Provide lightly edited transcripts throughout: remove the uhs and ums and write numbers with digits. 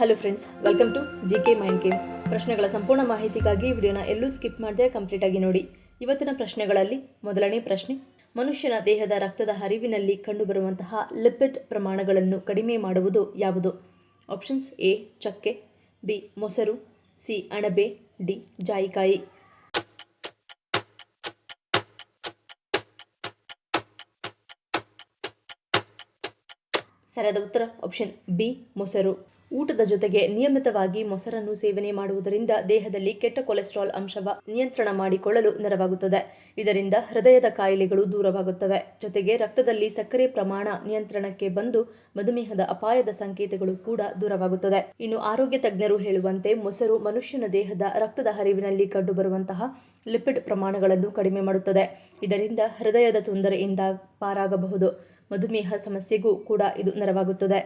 Hello friends, welcome to GK mind game. ಪ್ರಶ್ನೆಗಳ ಸಂಪೂರ್ಣ ಮಾಹಿತಿಗಾಗಿ ವಿಡಿಯೋನ ಎಲ್ಲೂ ಸ್ಕಿಪ್ ಮಾಡದೆ ಕಂಪ್ಲೀಟ್ ಆಗಿ ನೋಡಿ. ಇವತ್ತಿನ ಪ್ರಶ್ನೆಗಳಲ್ಲಿ ಮೊದಲನೇ ಪ್ರಶ್ನೆ, ಮನುಷ್ಯನ ದೇಹದ ರಕ್ತದ ಹರಿವಿನಲ್ಲಿ ಕಂಡುಬರುವಂತಹ ಲಿಪಿಡ್ ಪ್ರಮಾಣಗಳನ್ನು ಕಡಿಮೆ ಮಾಡುವುದು ಯಾವುದು? ಆಪ್ಷನ್ಸ್: ಎ ಚಕ್ಕೆ, ಬಿ ಮೊಸರು, ಸಿ ಅಣಬೆ, ಡಿ ಜಾಯಿಕಾಯಿ. ಸರಿಯಾದ ಉತ್ತರ ಆಪ್ಷನ್ ಬಿ ಮೊಸರು. ಊಟದ ಜೊತೆಗೆ ನಿಯಮಿತವಾಗಿ ಮೊಸರನ್ನು ಸೇವನೆ ಮಾಡುವುದರಿಂದ ದೇಹದಲ್ಲಿ ಕೆಟ್ಟ ಕೊಲೆಸ್ಟ್ರಾಲ್ ಅಂಶವ ನಿಯಂತ್ರಣ ಮಾಡಿಕೊಳ್ಳಲು ನೆರವಾಗುತ್ತದೆ. ಇದರಿಂದ ಹೃದಯದ ಕಾಯಿಲೆಗಳು ದೂರವಾಗುತ್ತವೆ. ಜೊತೆಗೆ ರಕ್ತದಲ್ಲಿ ಸಕ್ಕರೆ ಪ್ರಮಾಣ ನಿಯಂತ್ರಣಕ್ಕೆ ಬಂದು ಮಧುಮೇಹದ ಅಪಾಯದ ಸಂಕೇತಗಳು ಕೂಡ ದೂರವಾಗುತ್ತದೆ. ಇನ್ನು ಆರೋಗ್ಯ ತಜ್ಞರು ಹೇಳುವಂತೆ ಮೊಸರು ಮನುಷ್ಯನ ದೇಹದ ರಕ್ತದ ಹರಿವಿನಲ್ಲಿ ಕಂಡುಬರುವಂತಹ ಲಿಪಿಡ್ ಪ್ರಮಾಣಗಳನ್ನು ಕಡಿಮೆ ಮಾಡುತ್ತದೆ. ಇದರಿಂದ ಹೃದಯದ ತೊಂದರೆಯಿಂದ ಪಾರಾಗಬಹುದು. ಮಧುಮೇಹ ಸಮಸ್ಯೆಗೂ ಕೂಡ ಇದು ನೆರವಾಗುತ್ತದೆ.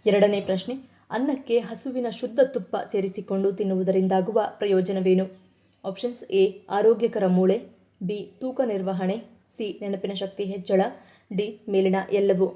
ಎರಡನೇ ಪ್ರಶ್ನೆ, ಅನ್ನಕ್ಕೆ ಹಸುವಿನ ಶುದ್ಧ ತುಪ್ಪ ಸೇರಿಸಿಕೊಂಡು ತಿನ್ನುವುದರಿಂದಾಗುವ ಪ್ರಯೋಜನವೇನು? ಆಪ್ಷನ್ಸ್: ಎ ಆರೋಗ್ಯಕರ ಮೂಳೆ, ಬಿ ತೂಕ ನಿರ್ವಹಣೆ, ಸಿ ನೆನಪಿನ ಶಕ್ತಿ ಹೆಚ್ಚಳ, ಡಿ ಮೇಲಿನ ಎಲ್ಲವೂ.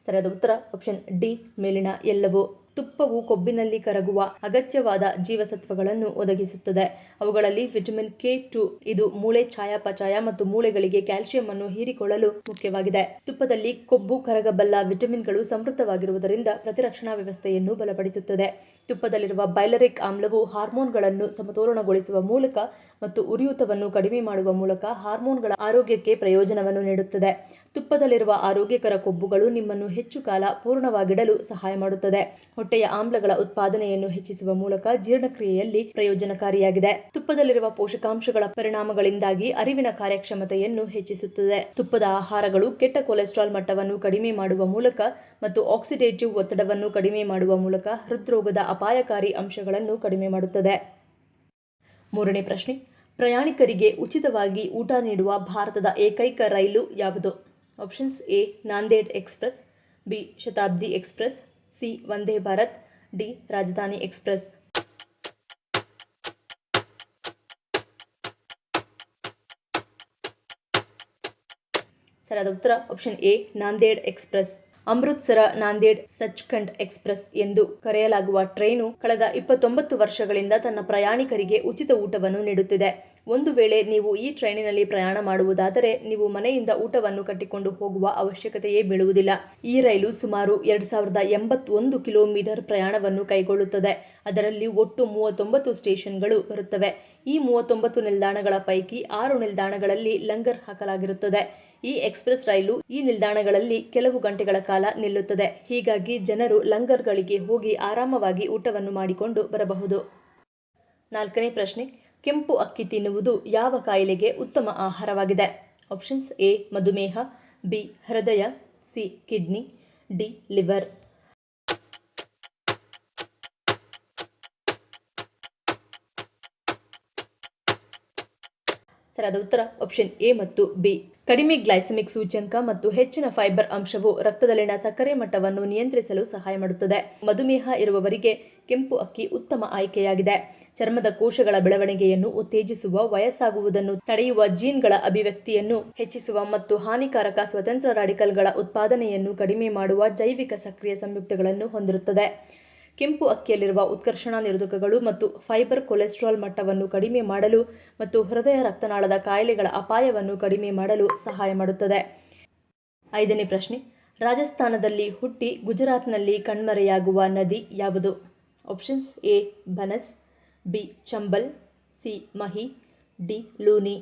ಸರಿಯಾದ ಉತ್ತರ ಆಪ್ಷನ್ ಡಿ ಮೇಲಿನ ಎಲ್ಲವೂ. ತುಪ್ಪವು ಕೊಬ್ಬಿನಲ್ಲಿ ಕರಗುವ ಅಗತ್ಯವಾದ ಜೀವಸತ್ವಗಳನ್ನು ಒದಗಿಸುತ್ತದೆ. ಅವುಗಳಲ್ಲಿ ವಿಟಮಿನ್ K2 ಇದು ಮೂಳೆ ಚಯಾಪಚಯ ಮತ್ತು ಮೂಳೆಗಳಿಗೆ ಕ್ಯಾಲ್ಸಿಯಂ ಅನ್ನು ಹೀರಿಕೊಳ್ಳಲು ಮುಖ್ಯವಾಗಿದೆ. ತುಪ್ಪದಲ್ಲಿ ಕೊಬ್ಬು ಕರಗಬಲ್ಲ ವಿಟಮಿನ್ಗಳು ಸಮೃದ್ಧವಾಗಿರುವುದರಿಂದ ಪ್ರತಿರಕ್ಷಣಾ ವ್ಯವಸ್ಥೆಯನ್ನು ಬಲಪಡಿಸುತ್ತದೆ. ತುಪ್ಪದಲ್ಲಿರುವ ಬೈಲರಿಕ್ ಆಮ್ಲವು ಹಾರ್ಮೋನ್ಗಳನ್ನು ಸಮತೋಲನಗೊಳಿಸುವ ಮೂಲಕ ಮತ್ತು ಉರಿಯೂತವನ್ನು ಕಡಿಮೆ ಮಾಡುವ ಮೂಲಕ ಹಾರ್ಮೋನ್ಗಳ ಆರೋಗ್ಯಕ್ಕೆ ಪ್ರಯೋಜನವನ್ನು ನೀಡುತ್ತದೆ. ತುಪ್ಪದಲ್ಲಿರುವ ಆರೋಗ್ಯಕರ ಕೊಬ್ಬುಗಳು ನಿಮ್ಮನ್ನು ಹೆಚ್ಚು ಕಾಲ ಪೂರ್ಣವಾಗಿಡಲು ಸಹಾಯ ಮಾಡುತ್ತದೆ. ಹೊಟ್ಟೆಯ ಆಮ್ಲಗಳ ಉತ್ಪಾದನೆಯನ್ನು ಹೆಚ್ಚಿಸುವ ಮೂಲಕ ಜೀರ್ಣಕ್ರಿಯೆಯಲ್ಲಿ ಪ್ರಯೋಜನಕಾರಿಯಾಗಿದೆ. ತುಪ್ಪದಲ್ಲಿರುವ ಪೋಷಕಾಂಶಗಳ ಪರಿಣಾಮಗಳಿಂದಾಗಿ ಅರಿವಿನ ಕಾರ್ಯಕ್ಷಮತೆಯನ್ನು ಹೆಚ್ಚಿಸುತ್ತದೆ. ತುಪ್ಪದ ಆಹಾರಗಳು ಕೆಟ್ಟ ಕೊಲೆಸ್ಟ್ರಾಲ್ ಮಟ್ಟವನ್ನು ಕಡಿಮೆ ಮಾಡುವ ಮೂಲಕ ಮತ್ತು ಆಕ್ಸಿಡೇಟಿವ್ ಒತ್ತಡವನ್ನು ಕಡಿಮೆ ಮಾಡುವ ಮೂಲಕ ಹೃದ್ರೋಗದ ಅಪಾಯಕಾರಿ ಅಂಶಗಳನ್ನು ಕಡಿಮೆ ಮಾಡುತ್ತದೆ. ಮೂರನೇ ಪ್ರಶ್ನೆ, ಪ್ರಯಾಣಿಕರಿಗೆ ಉಚಿತವಾಗಿ ಊಟ ನೀಡುವ ಭಾರತದ ಏಕೈಕ ರೈಲು ಯಾವುದು? Options: A Nanded express, B Shatabdi express, C Vande Bharat, D ರಾಜಧಾನಿ ಎಕ್ಸ್ಪ್ರೆಸ್. ಸರಿಯಾದ ಉತ್ತರ option A Nanded express. Amritsar Nanded Sachkhand express ಎಂದು ಕರೆಯಲಾಗುವ ಟ್ರೈನು ಕಳೆದ 29 ವರ್ಷಗಳಿಂದ ತನ್ನ ಪ್ರಯಾಣಿಕರಿಗೆ ಉಚಿತ ಊಟವನ್ನು ನೀಡುತ್ತಿದೆ. ಒಂದು ವೇಳೆ ನೀವು ಈ ಟ್ರೈನಿನಲ್ಲಿ ಪ್ರಯಾಣ ಮಾಡುವುದಾದರೆ ನೀವು ಮನೆಯಿಂದ ಊಟವನ್ನು ಕಟ್ಟಿಕೊಂಡು ಹೋಗುವ ಅವಶ್ಯಕತೆಯೇ ಬೀಳುವುದಿಲ್ಲ. ಈ ರೈಲು ಸುಮಾರು 2081 ಕಿಲೋಮೀಟರ್ ಪ್ರಯಾಣವನ್ನು ಕೈಗೊಳ್ಳುತ್ತದೆ. ಅದರಲ್ಲಿ ಒಟ್ಟು 39 ಸ್ಟೇಷನ್ಗಳು ಬರುತ್ತವೆ. ಈ 39 ನಿಲ್ದಾಣಗಳ ಪೈಕಿ 6 ನಿಲ್ದಾಣಗಳಲ್ಲಿ ಲಂಗರ್ ಹಾಕಲಾಗಿರುತ್ತದೆ. ಈ ಎಕ್ಸ್ಪ್ರೆಸ್ ರೈಲು ಈ ನಿಲ್ದಾಣಗಳಲ್ಲಿ ಕೆಲವು ಗಂಟೆಗಳ ಕಾಲ ನಿಲ್ಲುತ್ತದೆ. ಹೀಗಾಗಿ ಜನರು ಲಂಗರ್ಗಳಿಗೆ ಹೋಗಿ ಆರಾಮವಾಗಿ ಊಟವನ್ನು ಮಾಡಿಕೊಂಡು ಬರಬಹುದು. ನಾಲ್ಕನೇ ಪ್ರಶ್ನೆ, ಕೆಂಪು ಅಕ್ಕಿ ತಿನ್ನುವುದು ಯಾವ ಕಾಯಿಲೆಗೆ ಉತ್ತಮ ಆಹಾರವಾಗಿದೆ? ಆಪ್ಷನ್ಸ್: ಎ ಮಧುಮೇಹ, ಬಿ ಹೃದಯ, ಸಿ ಕಿಡ್ನಿ, ಡಿ ಲಿವರ್. ಸರಿಯಾದ ಉತ್ತರ ಆಪ್ಷನ್ ಎ ಮತ್ತು ಬಿ. ಕಡಿಮೆ ಗ್ಲೈಸೆಮಿಕ್ ಸೂಚ್ಯಂಕ ಮತ್ತು ಹೆಚ್ಚಿನ ಫೈಬರ್ ಅಂಶವು ರಕ್ತದಲ್ಲಿನ ಸಕ್ಕರೆ ಮಟ್ಟವನ್ನು ನಿಯಂತ್ರಿಸಲು ಸಹಾಯ ಮಾಡುತ್ತದೆ. ಮಧುಮೇಹ ಇರುವವರಿಗೆ ಕೆಂಪು ಅಕ್ಕಿ ಉತ್ತಮ ಆಯ್ಕೆಯಾಗಿದೆ. ಚರ್ಮದ ಕೋಶಗಳ ಬೆಳವಣಿಗೆಯನ್ನು ಉತ್ತೇಜಿಸುವ, ವಯಸ್ಸಾಗುವುದನ್ನು ತಡೆಯುವ, ಜೀನ್ಗಳ ಅಭಿವ್ಯಕ್ತಿಯನ್ನು ಹೆಚ್ಚಿಸುವ ಮತ್ತು ಹಾನಿಕಾರಕ ಸ್ವತಂತ್ರ ರಾಡಿಕಲ್ಗಳ ಉತ್ಪಾದನೆಯನ್ನು ಕಡಿಮೆ ಮಾಡುವ ಜೈವಿಕ ಸಕ್ರಿಯ ಸಂಯುಕ್ತಗಳನ್ನು ಹೊಂದಿರುತ್ತದೆ. ಕೆಂಪು ಅಕ್ಕಿಯಲ್ಲಿರುವ ಉತ್ಕರ್ಷಣ ನಿರೋಧಕಗಳು ಮತ್ತು ಫೈಬರ್ ಕೊಲೆಸ್ಟ್ರಾಲ್ ಮಟ್ಟವನ್ನು ಕಡಿಮೆ ಮಾಡಲು ಮತ್ತು ಹೃದಯ ರಕ್ತನಾಳದ ಕಾಯಿಲೆಗಳ ಅಪಾಯವನ್ನು ಕಡಿಮೆ ಮಾಡಲು ಸಹಾಯ ಮಾಡುತ್ತದೆ. ಐದನೇ ಪ್ರಶ್ನೆ, ರಾಜಸ್ಥಾನದಲ್ಲಿ ಹುಟ್ಟಿ ಗುಜರಾತ್ನಲ್ಲಿ ಕಣ್ಮರೆಯಾಗುವ ನದಿ ಯಾವುದು? Options: A Banas, B Chambal, C Mahi, D Luni.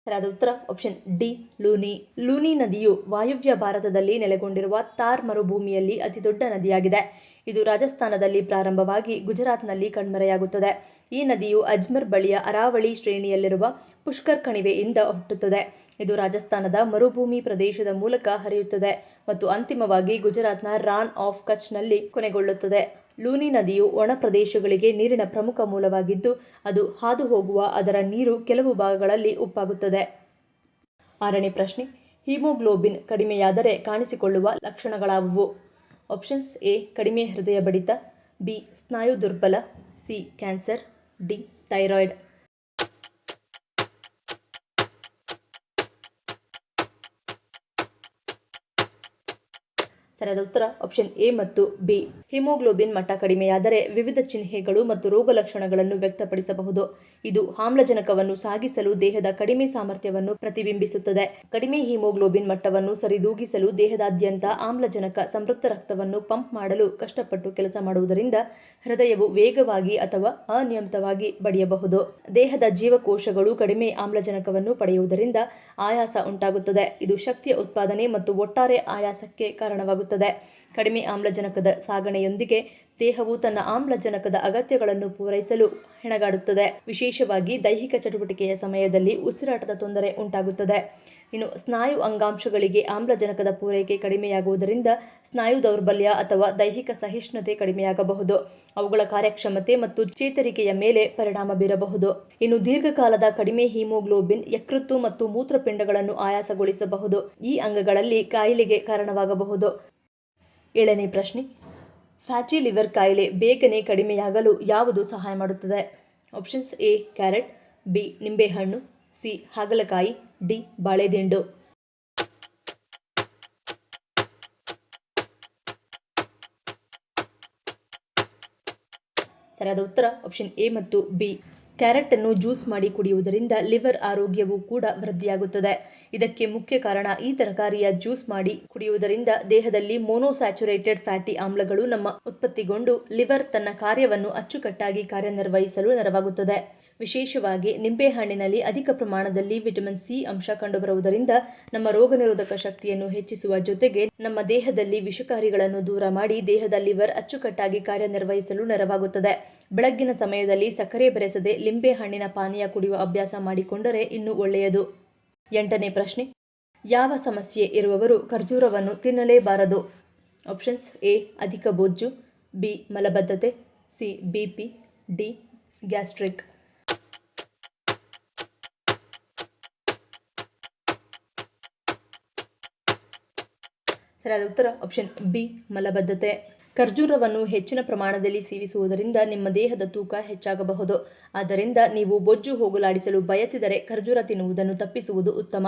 ಸರಿಯಾದ ಉತ್ತರ ಆಪ್ಷನ್ ಡಿ ಲೂನಿ. ಲೂನಿ ನದಿಯು ವಾಯುವ್ಯ ಭಾರತದಲ್ಲಿ ನೆಲೆಗೊಂಡಿರುವ ಥಾರ್ ಮರುಭೂಮಿಯಲ್ಲಿ ಅತಿದೊಡ್ಡ ನದಿಯಾಗಿದೆ. ಇದು ರಾಜಸ್ಥಾನದಲ್ಲಿ ಪ್ರಾರಂಭವಾಗಿ ಗುಜರಾತ್ನಲ್ಲಿ ಕಣ್ಮರೆಯಾಗುತ್ತದೆ. ಈ ನದಿಯು ಅಜ್ಮರ್ ಬಳಿಯ ಅರಾವಳಿ ಶ್ರೇಣಿಯಲ್ಲಿರುವ ಪುಷ್ಕರ್ ಕಣಿವೆಯಿಂದ ಹುಟ್ಟುತ್ತದೆ. ಇದು ರಾಜಸ್ಥಾನದ ಮರುಭೂಮಿ ಪ್ರದೇಶದ ಮೂಲಕ ಹರಿಯುತ್ತದೆ ಮತ್ತು ಅಂತಿಮವಾಗಿ ಗುಜರಾತ್ನ ರಾನ್ ಆಫ್ ಕಚ್ನಲ್ಲಿ ಕೊನೆಗೊಳ್ಳುತ್ತದೆ. ಲೂನಿ ನದಿಯು ಒಣ ಪ್ರದೇಶಗಳಿಗೆ ನೀರಿನ ಪ್ರಮುಖ ಮೂಲವಾಗಿದ್ದು ಅದು ಹಾದು ಹೋಗುವ ಅದರ ನೀರು ಕೆಲವು ಭಾಗಗಳಲ್ಲಿ ಉಪ್ಪಾಗುತ್ತದೆ. ಆರನೇ ಪ್ರಶ್ನೆ, ಹಿಮೋಗ್ಲೋಬಿನ್ ಕಡಿಮೆಯಾದರೆ ಕಾಣಿಸಿಕೊಳ್ಳುವ ಲಕ್ಷಣಗಳಾವುವು? ಆಪ್ಷನ್ಸ್: ಎ ಕಡಿಮೆ ಹೃದಯ ಬಡಿತ, ಬಿ ಸ್ನಾಯು ದುರ್ಬಲ, ಸಿ ಕ್ಯಾನ್ಸರ್, ಡಿ ಥೈರಾಯ್ಡ್. ಸರಿಯಾದ ಉತ್ತರ ಆಪ್ಷನ್ ಎ ಮತ್ತು ಬಿ. ಹಿಮೋಗ್ಲೋಬಿನ್ ಮಟ್ಟ ಕಡಿಮೆಯಾದರೆ ವಿವಿಧ ಚಿಹ್ನೆಗಳು ಮತ್ತು ರೋಗ ಲಕ್ಷಣಗಳನ್ನು ವ್ಯಕ್ತಪಡಿಸಬಹುದು. ಇದು ಆಮ್ಲಜನಕವನ್ನು ಸಾಗಿಸಲು ದೇಹದ ಕಡಿಮೆ ಸಾಮರ್ಥ್ಯವನ್ನು ಪ್ರತಿಬಿಂಬಿಸುತ್ತದೆ. ಕಡಿಮೆ ಹಿಮೋಗ್ಲೋಬಿನ್ ಮಟ್ಟವನ್ನು ಸರಿದೂಗಿಸಲು ದೇಹದಾದ್ಯಂತ ಆಮ್ಲಜನಕ ಸಮೃದ್ಧ ರಕ್ತವನ್ನು ಪಂಪ್ ಮಾಡಲು ಕಷ್ಟಪಟ್ಟು ಕೆಲಸ ಮಾಡುವುದರಿಂದ ಹೃದಯವು ವೇಗವಾಗಿ ಅಥವಾ ಅನಿಯಮಿತವಾಗಿ ಬಡಿಯಬಹುದು. ದೇಹದ ಜೀವಕೋಶಗಳು ಕಡಿಮೆ ಆಮ್ಲಜನಕವನ್ನು ಪಡೆಯುವುದರಿಂದ ಆಯಾಸ ಉಂಟಾಗುತ್ತದೆ. ಇದು ಶಕ್ತಿಯ ಉತ್ಪಾದನೆ ಮತ್ತು ಒಟ್ಟಾರೆ ಆಯಾಸಕ್ಕೆ ಕಾರಣವಾಗುತ್ತದೆ. ಕಡಿಮೆ ಆಮ್ಲಜನಕದ ಸಾಗಣೆಯೊಂದಿಗೆ ದೇಹವು ತನ್ನ ಆಮ್ಲಜನಕದ ಅಗತ್ಯಗಳನ್ನು ಪೂರೈಸಲು ಹೆಣಗಾಡುತ್ತದೆ. ವಿಶೇಷವಾಗಿ ದೈಹಿಕ ಚಟುವಟಿಕೆಯ ಸಮಯದಲ್ಲಿ ಉಸಿರಾಟದ ತೊಂದರೆ ಉಂಟಾಗುತ್ತದೆ. ಇನ್ನು ಸ್ನಾಯು ಅಂಗಾಂಶಗಳಿಗೆ ಆಮ್ಲಜನಕದ ಪೂರೈಕೆ ಕಡಿಮೆಯಾಗುವುದರಿಂದ ಸ್ನಾಯು ದೌರ್ಬಲ್ಯ ಅಥವಾ ದೈಹಿಕ ಸಹಿಷ್ಣುತೆ ಕಡಿಮೆಯಾಗಬಹುದು. ಅವುಗಳ ಕಾರ್ಯಕ್ಷಮತೆ ಮತ್ತು ಚೇತರಿಕೆಯ ಮೇಲೆ ಪರಿಣಾಮ ಬೀರಬಹುದು. ಇನ್ನು ದೀರ್ಘಕಾಲದ ಕಡಿಮೆ ಹಿಮೋಗ್ಲೋಬಿನ್ ಯಕೃತ್ತು ಮತ್ತು ಮೂತ್ರಪಿಂಡಗಳನ್ನು ಆಯಾಸಗೊಳಿಸಬಹುದು. ಈ ಅಂಗಗಳಲ್ಲಿ ಕಾಯಿಲೆಗೆ ಕಾರಣವಾಗಬಹುದು. 7ನೇ ಪ್ರಶ್ನೆ, ಫ್ಯಾಟಿ ಲಿವರ್ ಕಾಯಿಲೆ ಬೇಗನೆ ಕಡಿಮೆಯಾಗಲು ಯಾವುದು ಸಹಾಯ ಮಾಡುತ್ತದೆ? ಆಪ್ಷನ್ಸ್ ಎ ಕ್ಯಾರೆಟ್, ಬಿ ನಿಂಬೆಹಣ್ಣು, ಸಿ ಹಾಗಲಕಾಯಿ, ಡಿ ಬಾಳೆದಿಂಡು. ಸರಿಯಾದ ಉತ್ತರ ಆಪ್ಷನ್ ಎ ಮತ್ತು ಬಿ. ಕ್ಯಾರೆಟ್ ಅನ್ನು ಜ್ಯೂಸ್ ಮಾಡಿ ಕುಡಿಯುವುದರಿಂದ ಲಿವರ್ ಆರೋಗ್ಯವೂ ಕೂಡ ವೃದ್ಧಿಯಾಗುತ್ತದೆ. ಇದಕ್ಕೆ ಮುಖ್ಯ ಕಾರಣ ಈ ತರಕಾರಿಯ ಜ್ಯೂಸ್ ಮಾಡಿ ಕುಡಿಯುವುದರಿಂದ ದೇಹದಲ್ಲಿ ಮೊನೋಸ್ಯಾಚುರೇಟೆಡ್ ಫ್ಯಾಟಿ ಆಮ್ಲಗಳು ಉತ್ಪತ್ತಿಗೊಂಡು ಲಿವರ್ ತನ್ನ ಕಾರ್ಯವನ್ನು ಅಚ್ಚುಕಟ್ಟಾಗಿ ಕಾರ್ಯನಿರ್ವಹಿಸಲು ನೆರವಾಗುತ್ತದೆ. ವಿಶೇಷವಾಗಿ ನಿಂಬೆಹಣ್ಣಿನಲ್ಲಿ ಅಧಿಕ ಪ್ರಮಾಣದಲ್ಲಿ ವಿಟಮಿನ್ ಸಿ ಅಂಶ ಕಂಡುಬರುವುದರಿಂದ ನಮ್ಮ ರೋಗನಿರೋಧಕ ಶಕ್ತಿಯನ್ನು ಹೆಚ್ಚಿಸುವ ಜೊತೆಗೆ ನಮ್ಮ ದೇಹದಲ್ಲಿ ವಿಷಕಾರಿಗಳನ್ನು ದೂರ ಮಾಡಿ ದೇಹದ ಲಿವರ್ ಅಚ್ಚುಕಟ್ಟಾಗಿ ಕಾರ್ಯನಿರ್ವಹಿಸಲು ನೆರವಾಗುತ್ತದೆ. ಬೆಳಗ್ಗಿನ ಸಮಯದಲ್ಲಿ ಸಕ್ಕರೆ ಬೆರೆಸದೆ ಲಿಂಬೆಹಣ್ಣಿನ ಪಾನೀಯ ಕುಡಿಯುವ ಅಭ್ಯಾಸ ಮಾಡಿಕೊಂಡರೆ ಇನ್ನೂ ಒಳ್ಳೆಯದು. 8ನೇ ಪ್ರಶ್ನೆ, ಯಾವ ಸಮಸ್ಯೆ ಇರುವವರು ಖರ್ಜೂರವನ್ನು ತಿನ್ನಲೇಬಾರದು? ಆಪ್ಷನ್ಸ್ ಎ ಅಧಿಕ ಬೊಜ್ಜು, ಬಿ ಮಲಬದ್ಧತೆ, ಸಿ ಬಿಪಿ, ಡಿ ಗ್ಯಾಸ್ಟ್ರಿಕ್. ಸರಿಯಾದ ಉತ್ತರ ಆಪ್ಷನ್ ಬಿ ಮಲಬದ್ಧತೆ. ಖರ್ಜೂರವನ್ನು ಹೆಚ್ಚಿನ ಪ್ರಮಾಣದಲ್ಲಿ ಸೇವಿಸುವುದರಿಂದ ನಿಮ್ಮ ದೇಹದ ತೂಕ ಹೆಚ್ಚಾಗಬಹುದು. ಆದ್ದರಿಂದ ನೀವು ಬೊಜ್ಜು ಹೋಗಲಾಡಿಸಲು ಬಯಸಿದರೆ ಖರ್ಜೂರ ತಿನ್ನುವುದನ್ನು ತಪ್ಪಿಸುವುದು ಉತ್ತಮ.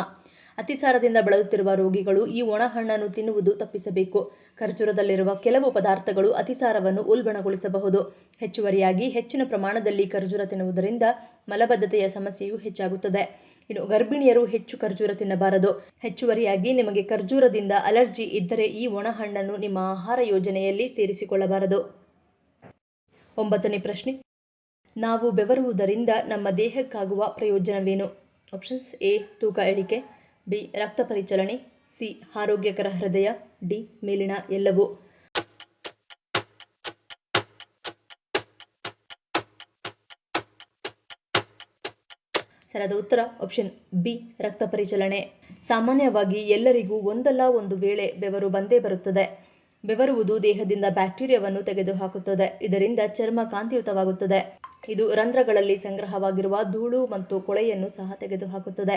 ಅತಿಸಾರದಿಂದ ಬಳಲುತ್ತಿರುವ ರೋಗಿಗಳು ಈ ಒಣಹಣ್ಣನ್ನು ತಿನ್ನುವುದು ತಪ್ಪಿಸಬೇಕು. ಖರ್ಜೂರದಲ್ಲಿರುವ ಕೆಲವು ಪದಾರ್ಥಗಳು ಅತಿಸಾರವನ್ನು ಉಲ್ಬಣಗೊಳಿಸಬಹುದು. ಹೆಚ್ಚುವರಿಯಾಗಿ ಹೆಚ್ಚಿನ ಪ್ರಮಾಣದಲ್ಲಿ ಖರ್ಜೂರ ತಿನ್ನುವುದರಿಂದ ಮಲಬದ್ಧತೆಯ ಸಮಸ್ಯೆಯು ಹೆಚ್ಚಾಗುತ್ತದೆ. ಇನ್ನು ಗರ್ಭಿಣಿಯರು ಹೆಚ್ಚು ಖರ್ಜೂರ ತಿನ್ನಬಾರದು. ಹೆಚ್ಚುವರಿಯಾಗಿ ನಿಮಗೆ ಖರ್ಜೂರದಿಂದ ಅಲರ್ಜಿ ಇದ್ದರೆ ಈ ಒಣಹಣ್ಣನ್ನು ನಿಮ್ಮ ಆಹಾರ ಯೋಜನೆಯಲ್ಲಿ ಸೇರಿಸಿಕೊಳ್ಳಬಾರದು. 9ನೇ ಪ್ರಶ್ನೆ, ನಾವು ಬೆವರುವುದರಿಂದ ನಮ್ಮ ದೇಹಕ್ಕಾಗುವ ಪ್ರಯೋಜನವೇನು? ಆಪ್ಷನ್ಸ್ ಎ ತೂಕ ಇಳಿಕೆ, ಬಿ ರಕ್ತ ಪರಿಚಲನೆ, ಸಿ ಆರೋಗ್ಯಕರ ಹೃದಯ, ಡಿ ಮೇಲಿನ ಎಲ್ಲವೂ. ಸರಿಯಾದ ಉತ್ತರ ಆಪ್ಷನ್ ಬಿ ರಕ್ತ ಪರಿಚಲನೆ. ಸಾಮಾನ್ಯವಾಗಿ ಎಲ್ಲರಿಗೂ ಒಂದಲ್ಲ ಒಂದು ವೇಳೆ ಬೆವರು ಬಂದೇ ಬರುತ್ತದೆ. ಬೆವರುವುದು ದೇಹದಿಂದ ಬ್ಯಾಕ್ಟೀರಿಯಾವನ್ನು ತೆಗೆದುಹಾಕುತ್ತದೆ. ಇದರಿಂದ ಚರ್ಮ ಕಾಂತಿಯುತವಾಗುತ್ತದೆ. ಇದು ರಂಧ್ರಗಳಲ್ಲಿ ಸಂಗ್ರಹವಾಗಿರುವ ಧೂಳು ಮತ್ತು ಕೊಳೆಯನ್ನು ಸಹ ತೆಗೆದುಹಾಕುತ್ತದೆ.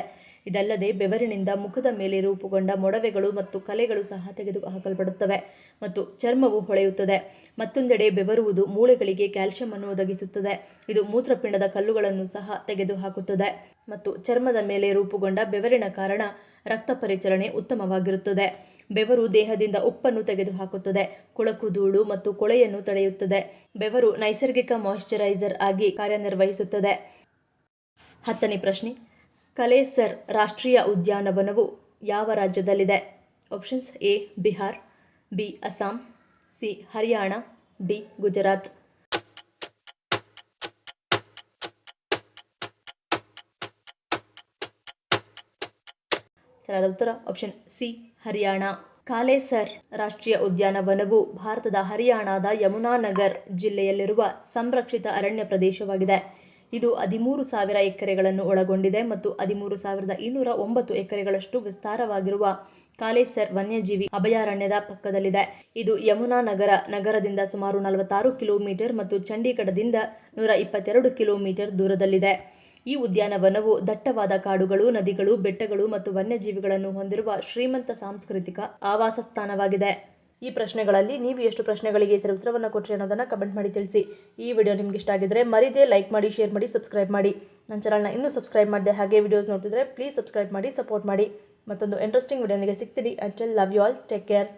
ಇದಲ್ಲದೆ ಬೆವರಿನಿಂದ ಮುಖದ ಮೇಲೆ ರೂಪುಗೊಂಡ ಮೊಡವೆಗಳು ಮತ್ತು ಕಲೆಗಳು ಸಹ ತೆಗೆದುಹಾಕಲ್ಪಡುತ್ತವೆ ಮತ್ತು ಚರ್ಮವು ಹೊಳೆಯುತ್ತದೆ. ಮತ್ತೊಂದೆಡೆ ಬೆವರುವುದು ಮೂಳೆಗಳಿಗೆ ಕ್ಯಾಲ್ಸಿಯಂ ಅನ್ನು ಒದಗಿಸುತ್ತದೆ. ಇದು ಮೂತ್ರಪಿಂಡದ ಕಲ್ಲುಗಳನ್ನು ಸಹ ತೆಗೆದುಹಾಕುತ್ತದೆ ಮತ್ತು ಚರ್ಮದ ಮೇಲೆ ರೂಪುಗೊಂಡ ಬೆವರಿನ ಕಾರಣ ರಕ್ತ ಪರಿಚಲನೆ ಉತ್ತಮವಾಗಿರುತ್ತದೆ. ಬೆವರು ದೇಹದಿಂದ ಉಪ್ಪನ್ನು ತೆಗೆದುಹಾಕುತ್ತದೆ, ಕೊಳಕು ಧೂಳು ಮತ್ತು ಕೊಳೆಯನ್ನು ತಡೆಯುತ್ತದೆ. ಬೆವರು ನೈಸರ್ಗಿಕ ಮಾಯಿಶ್ಚರೈಸರ್ ಆಗಿ ಕಾರ್ಯನಿರ್ವಹಿಸುತ್ತದೆ. 10ನೇ ಪ್ರಶ್ನೆ, ಕಲೇಸರ್ ರಾಷ್ಟ್ರೀಯ ಉದ್ಯಾನವನವು ಯಾವ ರಾಜ್ಯದಲ್ಲಿದೆ? Options A Bihar, B Assam, C Haryana, D Gujarat. ಸರಿಯಾದ ಉತ್ತರ ಆಪ್ಷನ್ ಸಿ ಹರಿಯಾಣ. ಕಾಲೇಸರ್ ರಾಷ್ಟ್ರೀಯ ಉದ್ಯಾನವನವು ಭಾರತದ ಹರಿಯಾಣದ ಯಮುನಾನಗರ್ ಜಿಲ್ಲೆಯಲ್ಲಿರುವ ಸಂರಕ್ಷಿತ ಅರಣ್ಯ ಪ್ರದೇಶವಾಗಿದೆ. ಇದು 13,000 ಎಕರೆಗಳನ್ನು ಒಳಗೊಂಡಿದೆ ಮತ್ತು 13,209 ಎಕರೆಗಳಷ್ಟು ವಿಸ್ತಾರವಾಗಿರುವ ಕಾಲೇಸರ್ ವನ್ಯಜೀವಿ ಅಭಯಾರಣ್ಯದ ಪಕ್ಕದಲ್ಲಿದೆ. ಇದು ಯಮುನಾನಗರ ನಗರದಿಂದ ಸುಮಾರು 46 ಕಿಲೋಮೀಟರ್ ಮತ್ತು ಚಂಡೀಗಢದಿಂದ 122 ಕಿಲೋಮೀಟರ್ ದೂರದಲ್ಲಿದೆ. ಈ ಉದ್ಯಾನವನವು ದಟ್ಟವಾದ ಕಾಡುಗಳು, ನದಿಗಳು, ಬೆಟ್ಟಗಳು ಮತ್ತು ವನ್ಯಜೀವಿಗಳನ್ನು ಹೊಂದಿರುವ ಶ್ರೀಮಂತ ಸಾಂಸ್ಕೃತಿಕ ಆವಾಸ ಸ್ಥಾನವಾಗಿದೆ. ಈ ಪ್ರಶ್ನೆಗಳಲ್ಲಿ ನೀವು ಎಷ್ಟು ಪ್ರಶ್ನೆಗಳಿಗೆ ಸರಿ ಉತ್ತರವನ್ನು ಕೊಟ್ಟರೆ ಅನ್ನೋದನ್ನು ಕಮೆಂಟ್ ಮಾಡಿ ತಿಳಿಸಿ. ಈ ವಿಡಿಯೋ ನಿಮ್ಗೆ ಇಷ್ಟ ಆಗಿದ್ರೆ ಮರಿದೇ ಲೈಕ್ ಮಾಡಿ, ಶೇರ್ ಮಾಡಿ, ಸಬ್ಸ್ಕ್ರೈಬ್ ಮಾಡಿ. ನನ್ನ ಚಾನಲ್ನ ಇನ್ನೂ ಸಬ್ಸ್ಕ್ರೈಬ್ ಮಾಡಿದೆ ಹಾಗೆ ವಿಡಿಯೋಸ್ ನೋಡ್ತಿದ್ರೆ ಪ್ಲೀಸ್ ಸಬ್ಸ್ಕ್ರೈಬ್ ಮಾಡಿ, ಸಪೋರ್ಟ್ ಮಾಡಿ. ಮತ್ತೊಂದು ಇಂಟ್ರೆಸ್ಟಿಂಗ್ ವಿಡಿಯೋನಿಗೆ ಸಿಗ್ತೀನಿ. Until love you all, take care.